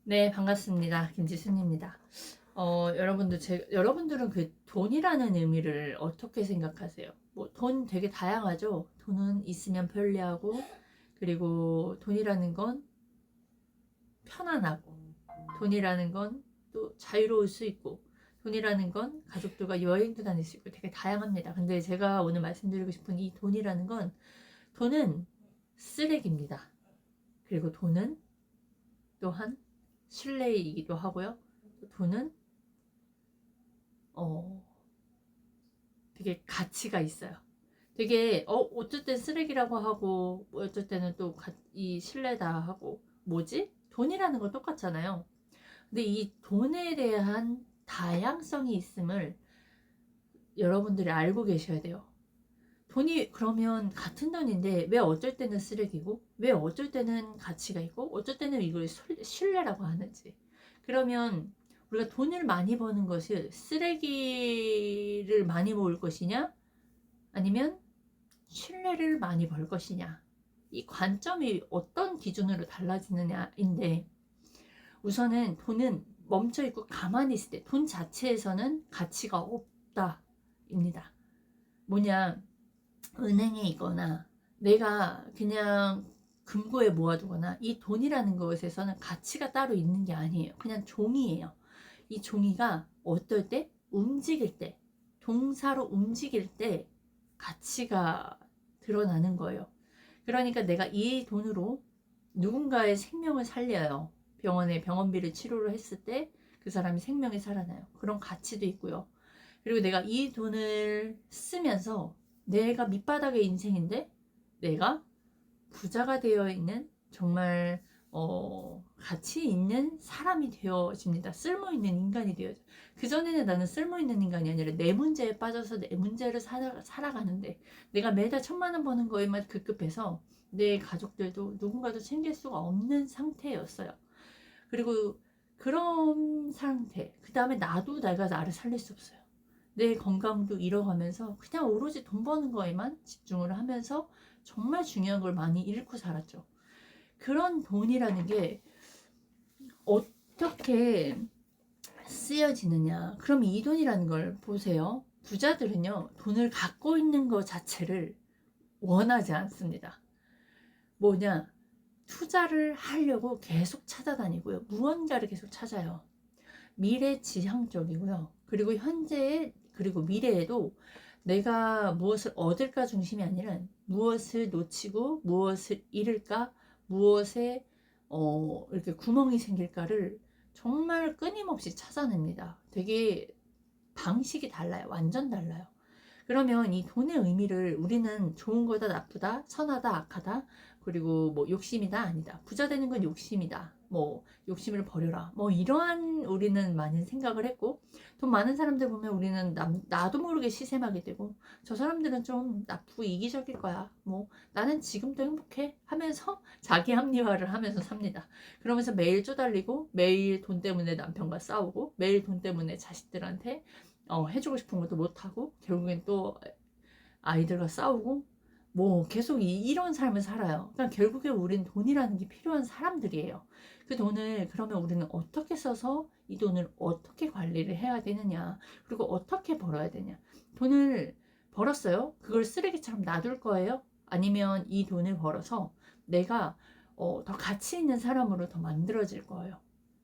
네, 반갑습니다. 김지순입니다. 여러분들은 그 돈이라는 의미를 어떻게 생각하세요? 뭐, 돈 되게 다양하죠? 돈은 있으면 편리하고, 그리고 돈이라는 건 편안하고, 돈이라는 건 또 자유로울 수 있고, 돈이라는 건 가족들과 여행도 다닐 수 있고 되게 다양합니다. 근데 제가 오늘 말씀드리고 싶은 이 돈이라는 건, 돈은 쓰레기입니다. 그리고 돈은 또한 신뢰이기도 하고요. 돈은 어, 되게 가치가 있어요. 되게 어쩔 땐 쓰레기라고 하고 뭐 어쩔 때는 또 이 신뢰다 하고 뭐지? 돈이라는 건 똑같잖아요. 근데 이 돈에 대한 다양성이 있음을 여러분들이 알고 계셔야 돼요. 돈이 그러면 같은 돈인데 왜 어쩔 때는 쓰레기고 왜 어쩔 때는 가치가 있고 어쩔 때는 이걸 신뢰라고 하는지. 그러면 우리가 돈을 많이 버는 것이 쓰레기를 많이 모을 것이냐 아니면 신뢰를 많이 벌 것이냐, 이 관점이 어떤 기준으로 달라지느냐인데, 우선은 돈은 멈춰있고 가만히 있을 때 돈 자체에서는 가치가 없다입니다. 뭐냐, 은행에 있거나 내가 그냥 금고에 모아두거나 이 돈이라는 것에서는 가치가 따로 있는 게 아니에요. 그냥 종이에요. 이 종이가 어떨 때 움직일 때, 동사로 움직일 때 가치가 드러나는 거예요. 그러니까 내가 이 돈으로 누군가의 생명을 살려요. 병원에 병원비를 치료를 했을 때 그 사람이 생명이 살아나요. 그런 가치도 있고요. 그리고 내가 이 돈을 쓰면서 내가 밑바닥의 인생인데 내가 부자가 되어 있는 정말 가치 있는 사람이 되어집니다. 쓸모 있는 인간이 되어져. 그 전에는 나는 쓸모 있는 인간이 아니라 내 문제에 빠져서 내 문제를 살아가는데 내가 매달 1,000만 원 버는 거에만 급급해서 내 가족들도 누군가도 챙길 수가 없는 상태였어요. 그리고 그런 상태, 그 다음에 나도 내가 나를 살릴 수 없어요. 내 건강도 잃어가면서 그냥 오로지 돈 버는 거에만 집중을 하면서 정말 중요한 걸 많이 잃고 살았죠. 그런 돈이라는 게 어떻게 쓰여지느냐. 그럼 이 돈이라는 걸 보세요. 부자들은요, 돈을 갖고 있는 것 자체를 원하지 않습니다. 뭐냐, 투자를 하려고 계속 찾아다니고요. 무언가를 계속 찾아요. 미래지향적이고요. 그리고 현재에 그리고 미래에도 내가 무엇을 얻을까 중심이 아니라 무엇을 놓치고 무엇을 잃을까, 무엇에 이렇게 구멍이 생길까를 정말 끊임없이 찾아냅니다. 되게 방식이 달라요. 완전 달라요. 그러면 이 돈의 의미를 우리는 좋은 거다, 나쁘다, 선하다, 악하다, 그리고 뭐 욕심이다, 아니다. 부자 되는 건 욕심이다. 뭐 욕심을 버려라. 뭐 이러한 우리는 많이 생각을 했고, 돈 많은 사람들 보면 우리는 나도 모르게 시샘하게 되고, 저 사람들은 좀 나쁘고 이기적일 거야. 뭐 나는 지금도 행복해 하면서 자기 합리화를 하면서 삽니다. 그러면서 매일 쪼달리고, 매일 돈 때문에 남편과 싸우고, 매일 돈 때문에 자식들한테 해주고 싶은 것도 못하고 결국엔 또 아이들과 싸우고 뭐 계속 이런 삶을 살아요. 그러니까 결국에 우린 돈이라는 게 필요한 사람들이에요. 그 돈을 그러면 우리는 어떻게 써서 이 돈을 어떻게 관리를 해야 되느냐, 그리고 어떻게 벌어야 되냐. 돈을 벌었어요. 그걸 쓰레기처럼 놔둘 거예요? 아니면 이 돈을 벌어서 내가 더 가치 있는 사람으로 더 만들어질 거예요.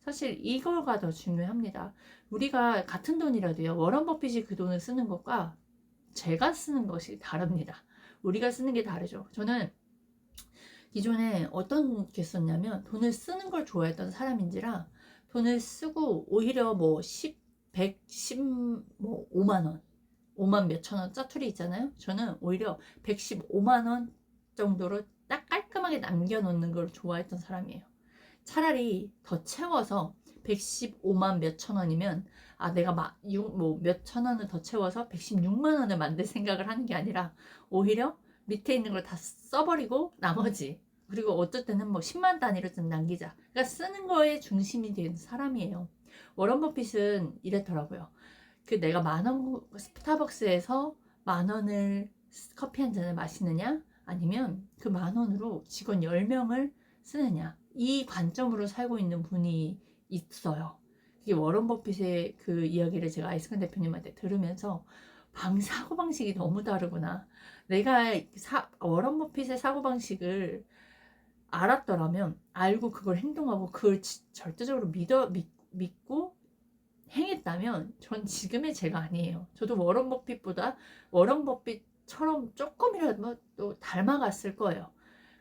사실 이거가 더 중요합니다. 우리가 같은 돈이라도요, 워런 버핏이 그 돈을 쓰는 것과 제가 쓰는 것이 다릅니다. 우리가 쓰는 게 다르죠. 저는 기존에 어떤 게 썼냐면 돈을 쓰는 걸 좋아했던 사람인지라 돈을 쓰고 오히려 뭐 10, 100, 10, 뭐 5만 원, 5만 몇천 원 짜투리 있잖아요. 저는 오히려 115만 원 정도로 딱 깔끔하게 남겨놓는 걸 좋아했던 사람이에요. 차라리 더 채워서 115만 몇천 원이면 내가 뭐 몇천 원을 더 채워서 116만 원을 만들 생각을 하는 게 아니라 오히려 밑에 있는 걸 다 써버리고 나머지, 그리고 어쩔 때는 뭐 10만 단위로 좀 남기자. 그러니까 쓰는 거에 중심이 된 사람이에요. 워런 버핏은 이랬더라고요. 그 내가 10,000원 스타벅스에서 10,000원을 커피 한 잔을 마시느냐 아니면 그 10,000원으로 직원 10명을 쓰느냐, 이 관점으로 살고 있는 분이 있어요. 이게 워런 버핏의 그 이야기를 제가 아이스칸 대표님한테 들으면서 사고방식이 너무 다르구나. 내가 워런 버핏의 사고방식을 알았더라면, 알고 그걸 행동하고 그걸 절대적으로 믿고 행했다면 전 지금의 제가 아니에요. 저도 워런 버핏보다 워런 버핏처럼 조금이라도 또 닮아갔을 거예요.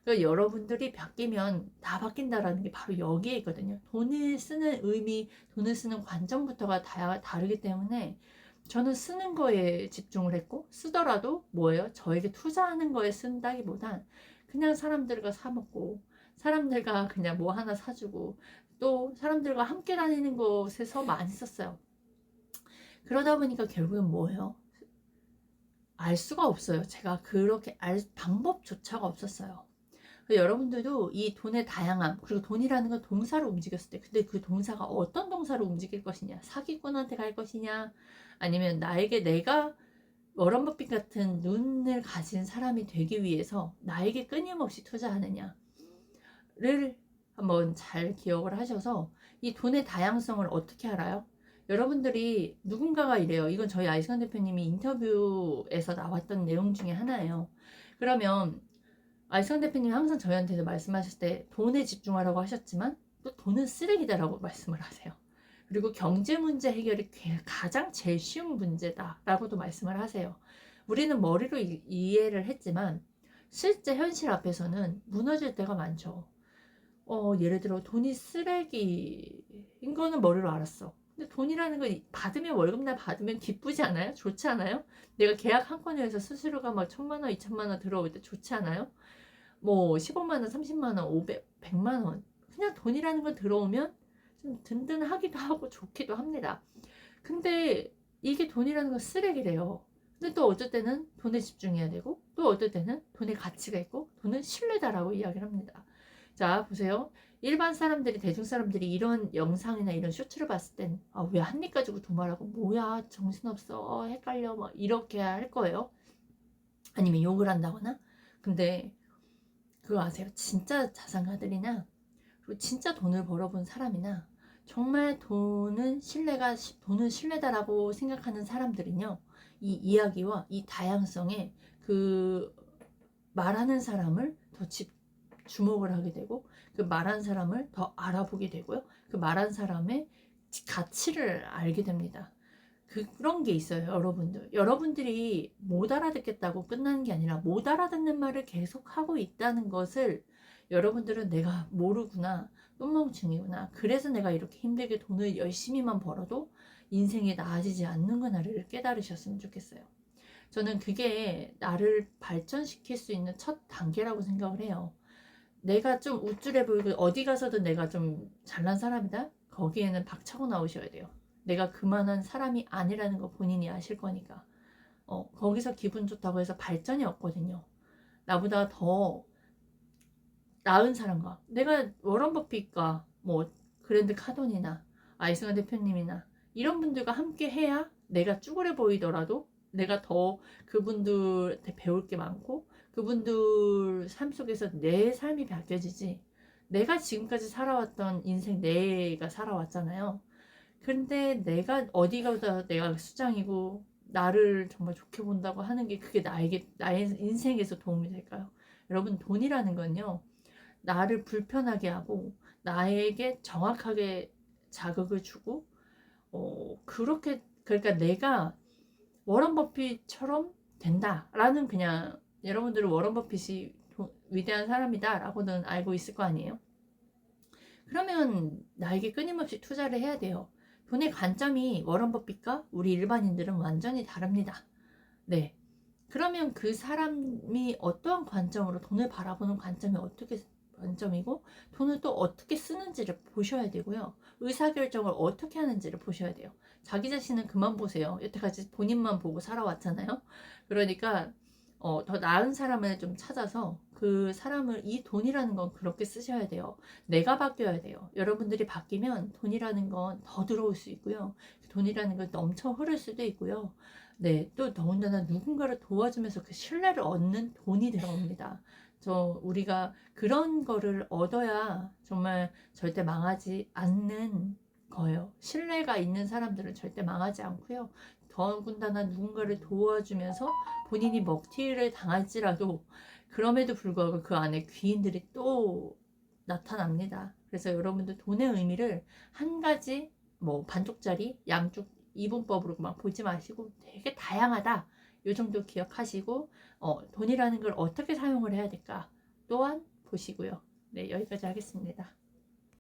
그러니까 여러분들이 바뀌면 다 바뀐다라는 게 바로 여기에 있거든요. 돈을 쓰는 의미, 돈을 쓰는 관점부터가 다르기 때문에 저는 쓰는 거에 집중을 했고, 쓰더라도 뭐예요? 저에게 투자하는 거에 쓴다기보단 그냥 사람들과 사먹고, 사람들과 그냥 뭐 하나 사주고, 또 사람들과 함께 다니는 곳에서 많이 썼어요. 그러다 보니까 결국은 뭐예요? 알 수가 없어요. 제가 그렇게 알 방법조차가 없었어요. 여러분들도 이 돈의 다양함, 그리고 돈이라는 건 동사로 움직였을 때, 근데 그 동사가 어떤 동사로 움직일 것이냐, 사기꾼한테 갈 것이냐, 아니면 나에게 내가 워런 버핏 같은 눈을 가진 사람이 되기 위해서 나에게 끊임없이 투자하느냐를 한번 잘 기억을 하셔서, 이 돈의 다양성을 어떻게 알아요? 여러분들이 누군가가 이래요. 이건 저희 아이스칸 대표님이 인터뷰에서 나왔던 내용 중에 하나예요. 그러면 아이스칸 대표님이 항상 저희한테도 말씀하실 때 돈에 집중하라고 하셨지만 또 돈은 쓰레기다라고 말씀을 하세요. 그리고 경제 문제 해결이 가장 제일 쉬운 문제다라고도 말씀을 하세요. 우리는 머리로 이해를 했지만 실제 현실 앞에서는 무너질 때가 많죠. 예를 들어 돈이 쓰레기인 거는 머리로 알았어. 근데 돈이라는 건 받으면 월급날 받으면 기쁘지 않아요? 좋지 않아요? 내가 계약 한 건에 해서 수수료가 막 1,000만 원, 2,000만 원 들어올 때 좋지 않아요? 뭐 15만 원, 30만 원, 500, 100만 원. 그냥 돈이라는 건 들어오면 좀 든든하기도 하고 좋기도 합니다. 근데 이게 돈이라는 건 쓰레기래요. 근데 또 어쩔 때는 돈에 집중해야 되고, 또 어떨 때는 돈의 가치가 있고, 돈은 신뢰다라고 이야기를 합니다. 자, 보세요. 일반 사람들이, 대중 사람들이 이런 영상이나 이런 쇼츠를 봤을 땐, 왜 한 입 가지고 돈 말하고, 뭐야, 정신없어, 헷갈려, 막 이렇게 할 거예요. 아니면 욕을 한다거나. 근데 그거 아세요? 진짜 자산가들이나, 그리고 진짜 돈을 벌어본 사람이나, 정말 돈은 신뢰다라고 생각하는 사람들은요, 이 이야기와 이 다양성에 그 말하는 사람을 더 주목을 하게 되고, 그 말한 사람을 더 알아보게 되고요, 그 말한 사람의 가치를 알게 됩니다. 그런 게 있어요. 여러분들이 못 알아듣겠다고 끝나는 게 아니라, 못 알아듣는 말을 계속 하고 있다는 것을, 여러분들은 내가 모르구나, 똥멍충이구나, 그래서 내가 이렇게 힘들게 돈을 열심히만 벌어도 인생이 나아지지 않는구나를 깨달으셨으면 좋겠어요. 저는 그게 나를 발전시킬 수 있는 첫 단계라고 생각을 해요. 내가 좀 우쭐해 보이고 어디 가서든 내가 좀 잘난 사람이다? 거기에는 박차고 나오셔야 돼요. 내가 그만한 사람이 아니라는 거 본인이 아실 거니까. 거기서 기분 좋다고 해서 발전이 없거든요. 나보다 더 나은 사람과, 내가 워런 버핏과 뭐 그랜드 카돈이나 아이스간 대표님이나 이런 분들과 함께 해야 내가 쭈그려 보이더라도 내가 더 그분들한테 배울 게 많고, 그분들 삶 속에서 내 삶이 바뀌어지지. 내가 지금까지 살아왔던 인생 내가 살아왔잖아요. 근데 내가 어디 가서 내가 수장이고 나를 정말 좋게 본다고 하는 게, 그게 나의 인생에서 도움이 될까요? 여러분, 돈이라는 건요, 나를 불편하게 하고 나에게 정확하게 자극을 주고, 그러니까 내가 워런 버핏처럼 된다라는, 그냥 여러분들은 워런 버핏이 위대한 사람이다라고는 알고 있을 거 아니에요. 그러면 나에게 끊임없이 투자를 해야 돼요. 돈의 관점이 워런 버핏과 우리 일반인들은 완전히 다릅니다. 네. 그러면 그 사람이 어떠한 관점으로 돈을 바라보는 관점이 어떻게 관점이고, 돈을 또 어떻게 쓰는지를 보셔야 되고요. 의사결정을 어떻게 하는지를 보셔야 돼요. 자기 자신은 그만 보세요. 여태까지 본인만 보고 살아왔잖아요. 그러니까 더 나은 사람을 좀 찾아서 그 사람을, 이 돈이라는 건 그렇게 쓰셔야 돼요. 내가 바뀌어야 돼요. 여러분들이 바뀌면 돈이라는 건 더 들어올 수 있고요. 돈이라는 건 넘쳐 흐를 수도 있고요. 네, 또 더군다나 누군가를 도와주면서 그 신뢰를 얻는 돈이 들어옵니다. 우리가 그런 거를 얻어야 정말 절대 망하지 않는 거예요. 신뢰가 있는 사람들은 절대 망하지 않고요. 더군다나 누군가를 도와주면서 본인이 먹튀를 당할지라도 그럼에도 불구하고 그 안에 귀인들이 또 나타납니다. 그래서 여러분들 돈의 의미를 한 가지 뭐 반쪽짜리 양쪽 이분법으로만 보지 마시고 되게 다양하다. 이 정도 기억하시고 돈이라는 걸 어떻게 사용을 해야 될까 또한 보시고요. 네, 여기까지 하겠습니다.